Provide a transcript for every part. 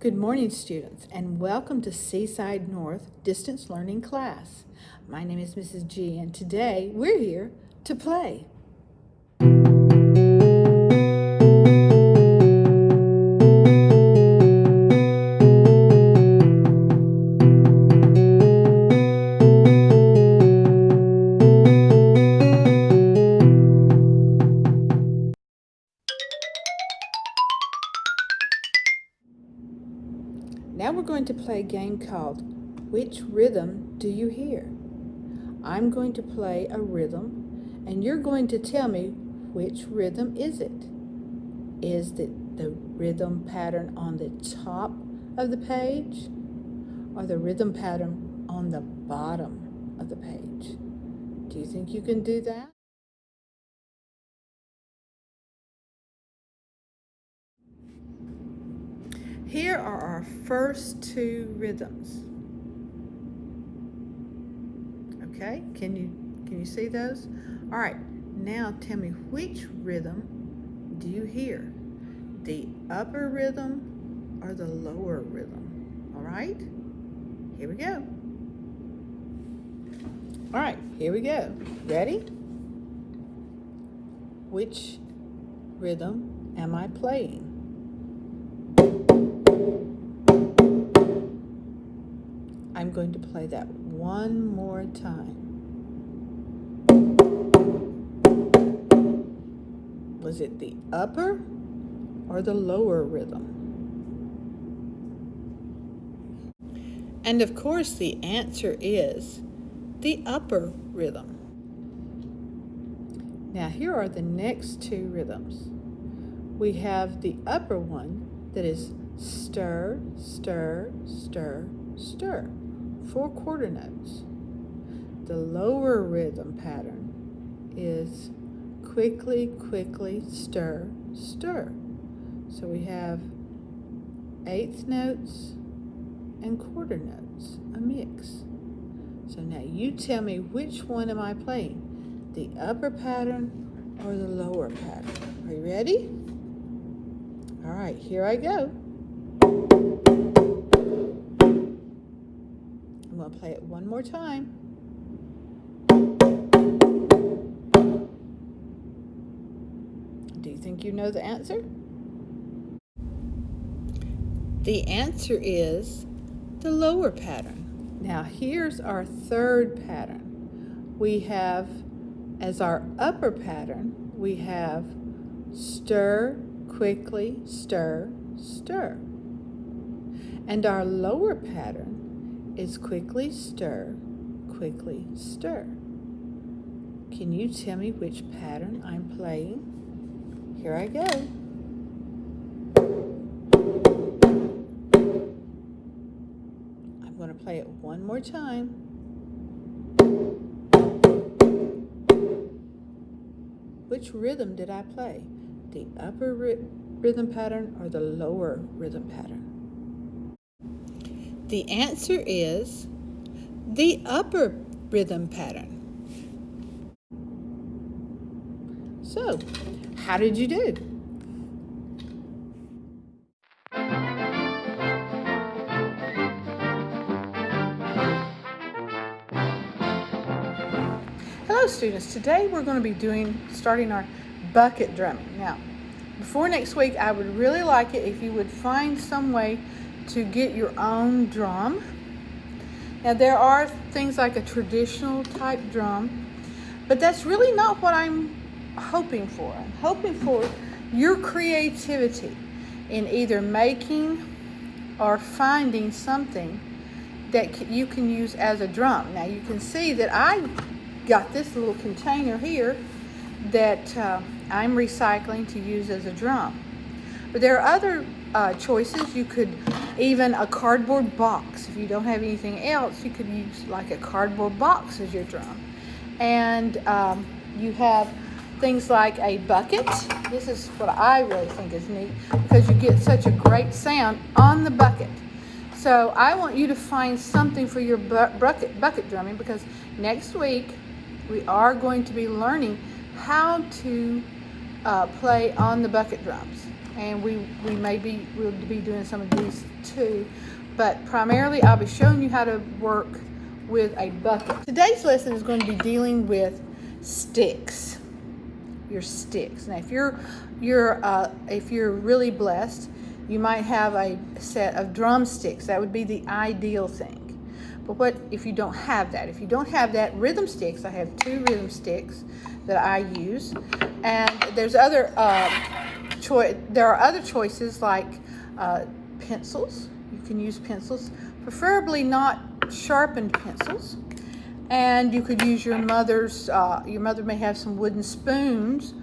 Good morning, students, and welcome to Seaside North Distance Learning class. My name is Mrs. G, and today we're here to play. Now we're going to play a game called Which Rhythm Do You Hear? I'm going to play a rhythm, and you're going to tell me which rhythm is it. Is it the rhythm pattern on the top of the page or the rhythm pattern on the bottom of the page? Do you think you can do that? Here are our first two rhythms. Okay, can you see those? All right, now tell me which rhythm do you hear? The upper rhythm or the lower rhythm? All right, here we go. All right, here we go. Ready? Which rhythm am I playing? I'm going to play that one more time. Was it the upper or the lower rhythm? And of course, the answer is the upper rhythm. Now, here are the next two rhythms. We have the upper one that is stir, stir, stir, stir. 4 quarter notes. The lower rhythm pattern is quickly, quickly, stir, stir. So we have eighth notes and quarter notes, a mix. So now you tell me, which one am I playing? The upper pattern or the lower pattern? Are you ready? All right, here I go. I'm going to play it one more time. Do you think you know the answer? The answer is the lower pattern. Now here's our third pattern. We have, as our upper pattern, we have stir, quickly, stir, stir. And our lower pattern is quickly stir, quickly stir. Can you tell me which pattern I'm playing? Here I go. I'm going to play it one more time. Which rhythm did I play? The upper rhythm pattern or the lower rhythm pattern? The answer is the upper rhythm pattern. So, how did you do? Hello students, today we're going to be starting our bucket drumming. Now, before next week, I would really like it if you would find some way to get your own drum. Now there are things like a traditional type drum, but that's really not what I'm hoping for. I'm hoping for your creativity in either making or finding something that you can use as a drum. Now you can see that I got this little container here that I'm recycling to use as a drum. But there are other choices. You could even a cardboard box. If you don't have anything else, you could use like a cardboard box as your drum. And you have things like a bucket. This is what I really think is neat because you get such a great sound on the bucket. So I want you to find something for your bucket drumming, because next week we are going to be learning how to play on the bucket drums. and we'll be doing some of these too. But primarily, I'll be showing you how to work with a bucket. Today's lesson is going to be dealing with sticks. Your sticks. Now, if you're really blessed, you might have a set of drumsticks. That would be the ideal thing. But what if you don't have that? If you don't have that, rhythm sticks. I have 2 rhythm sticks that I use, and there's other there are other choices like pencils. You can use pencils, preferably not sharpened pencils. And you could use your mother may have some wooden spoons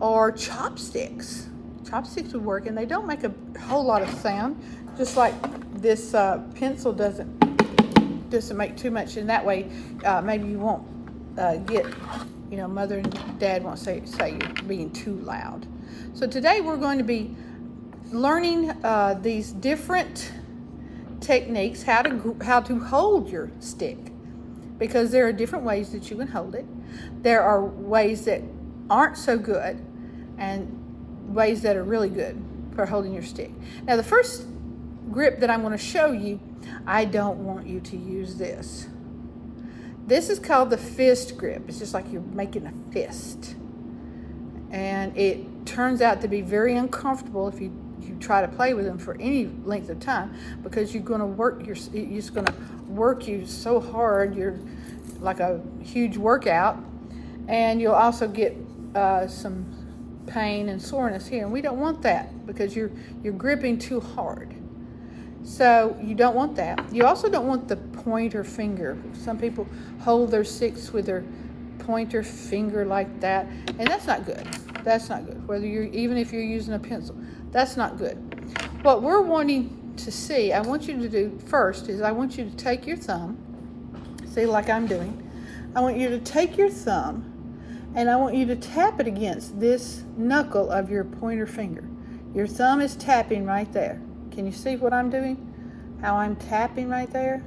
or chopsticks. Chopsticks would work, and they don't make a whole lot of sound, just like this pencil doesn't make too much. In that way, maybe you won't get, mother and dad won't say you're being too loud. So today we're going to be learning these different techniques, how to hold your stick, because there are different ways that you can hold it. There are ways that aren't so good and ways that are really good for holding your stick. Now, the first grip that I'm going to show you, I don't want you to use this. This is called the fist grip. It's just like you're making a fist. And it turns out to be very uncomfortable if you try to play with them for any length of time, because you're going to work you so hard. You're like a huge workout, and you'll also get some pain and soreness here, and we don't want that because you're gripping too hard. So you don't want that. You also don't want the pointer finger. Some people hold their sticks with their pointer finger like that, and that's not good. That's not good. Even if you're using a pencil, that's not good. What we're wanting to see, I want you to do first is I want you to take your thumb, see, like I'm doing. I want you to take your thumb and I want you to tap it against this knuckle of your pointer finger. Your thumb is tapping right there. Can you see what I'm doing? How I'm tapping right there?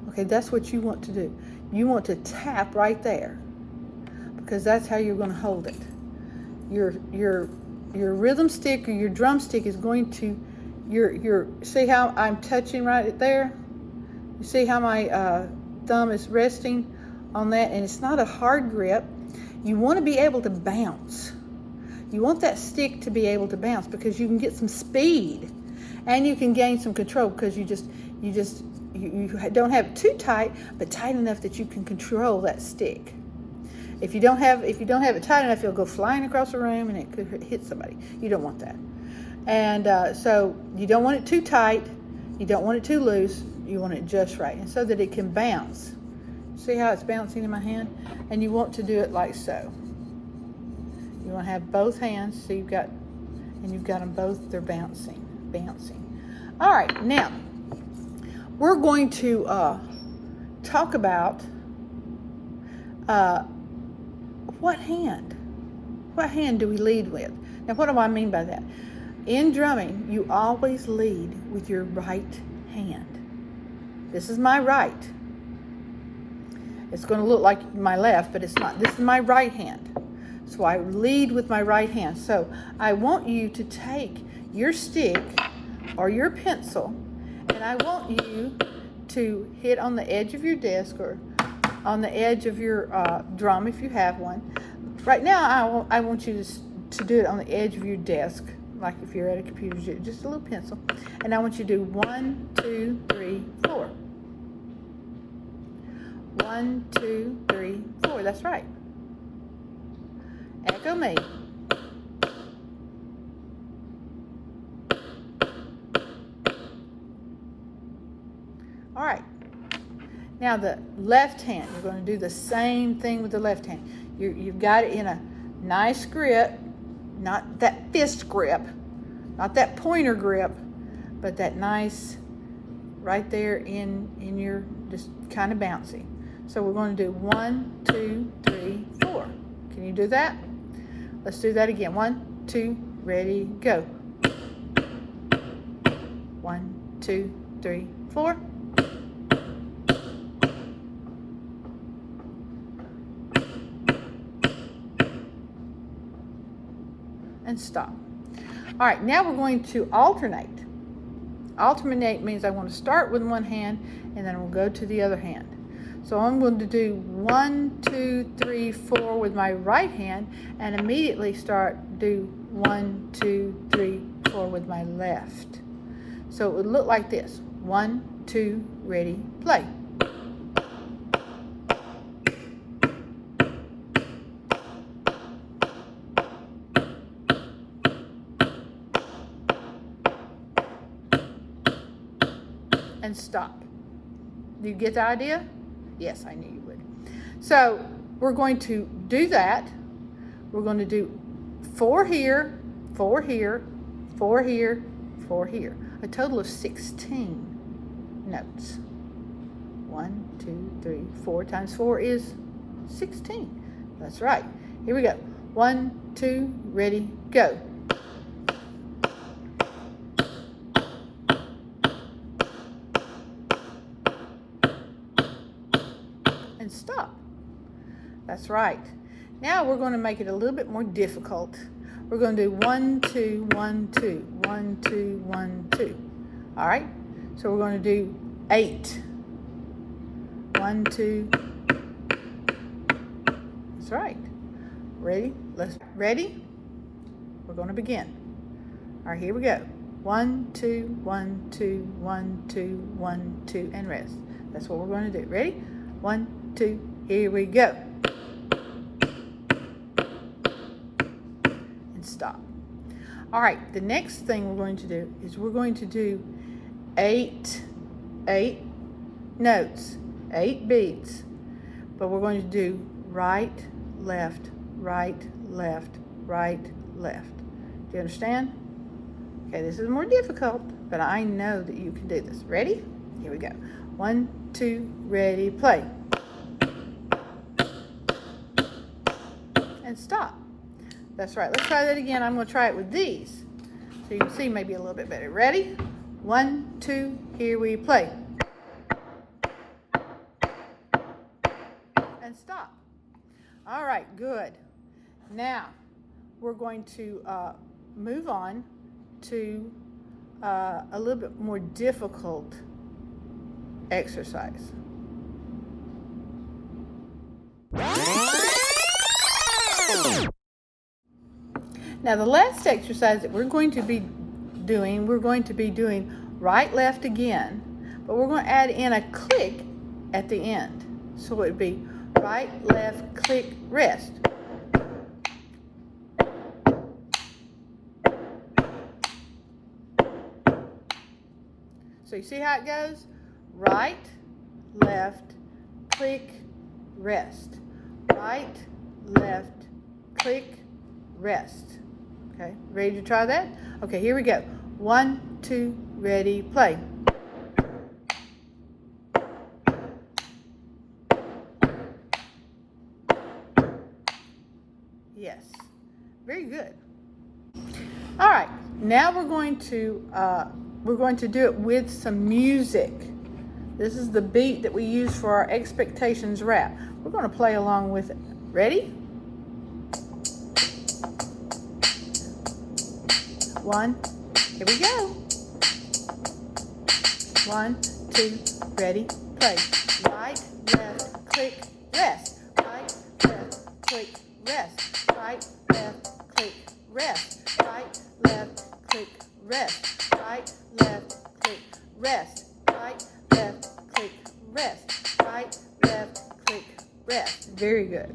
Okay, that's what you want to do. You want to tap right there, because that's how you're going to hold it. Your rhythm stick or your drumstick is going to, see how I'm touching right there? You see how my thumb is resting on that, and it's not a hard grip. You want to be able to bounce. You want that stick to be able to bounce, because you can get some speed and you can gain some control, because you don't have it too tight, but tight enough that you can control that stick. If you don't have it tight enough, you'll go flying across the room and it could hit somebody. You don't want that. And so you don't want it too tight. You don't want it too loose. You want it just right, and so that it can bounce. See how it's bouncing in my hand? And you want to do it like so. You want to have both hands, so you've got them both, they're bouncing. All right, now we're going to talk about what hand do we lead with? Now, what do I mean by that? In drumming, you always lead with your right hand. This is my right. It's going to look like my left, but it's not. This is my right hand. So I lead with my right hand. So I want you to take your stick or your pencil, and I want you to hit on the edge of your desk or on the edge of your drum if you have one. Right now, I want you to do it on the edge of your desk, like if you're at a computer, just a little pencil. And I want you to do 1, 2, 3, 4. 1, 2, 3, 4. That's right. Echo me. All right. Now the left hand, you're going to do the same thing with the left hand. You've got it in a nice grip, not that fist grip, not that pointer grip, but that nice right there in your, just kind of bouncy. So we're going to do 1, 2, 3, 4. Can you do that? Let's do that again. 1, 2, ready, go. 1, 2, 3, 4. And stop. All right, now we're going to alternate. Alternate means I want to start with one hand and then we'll go to the other hand. So I'm going to do 1, 2, 3, 4 with my right hand and immediately do 1, 2, 3, 4 with my left. So it would look like this. 1, 2, ready, play. And stop. Do you get the idea? Yes, I knew you would. So we're going to do that. We're going to do 4 here, 4 here, 4 here, 4 here. A total of 16 notes. 1, 2, 3, 4 times 4 is 16. That's right. Here we go. 1, 2, ready, go. And stop. That's right. Now we're going to make it a little bit more difficult. We're going to do 1, 2, 1, 2, 1, 2, 1, 2. All right. So we're going to do 8. 1, 2. That's right. Ready? Ready? We're going to begin. All right. Here we go. 1, 2, 1, 2, 1, 2, 1, 2, and rest. That's what we're going to do. Ready? 1, 2, here we go. And stop. All right, the next thing we're going to do is we're going to do 8 notes, 8 beats, but we're going to do right, left, right, left, right, left. Do you understand? Okay, this is more difficult, but I know that you can do this. Ready? Here we go. 1, 2, ready, play. And stop. That's right. Let's try that again. I'm going to try it with these so you can see maybe a little bit better. Ready? 1, 2, here we play. And stop. All right, good. Now we're going to move on to a little bit more difficult exercise. Now the last exercise that we're going to be doing right, left again, but we're going to add in a click at the end. So it would be right, left, click, rest. So you see how it goes? Right, left, click, rest. Right, left, click, rest. Okay, ready to try that? Okay, here we go. 1, 2, ready, play. Yes, very good. All right, now we're going to do it with some music. This is the beat that we use for our expectations rap. We're going to play along with it. Ready? 1, here we go. 1, 2, ready, play. Right, left, click, rest. Right, left, click, rest. Right, left, click, rest. Right, left, click, rest. Right, left, click, rest. Right, left, click, rest. Right, left, click, rest. Very good.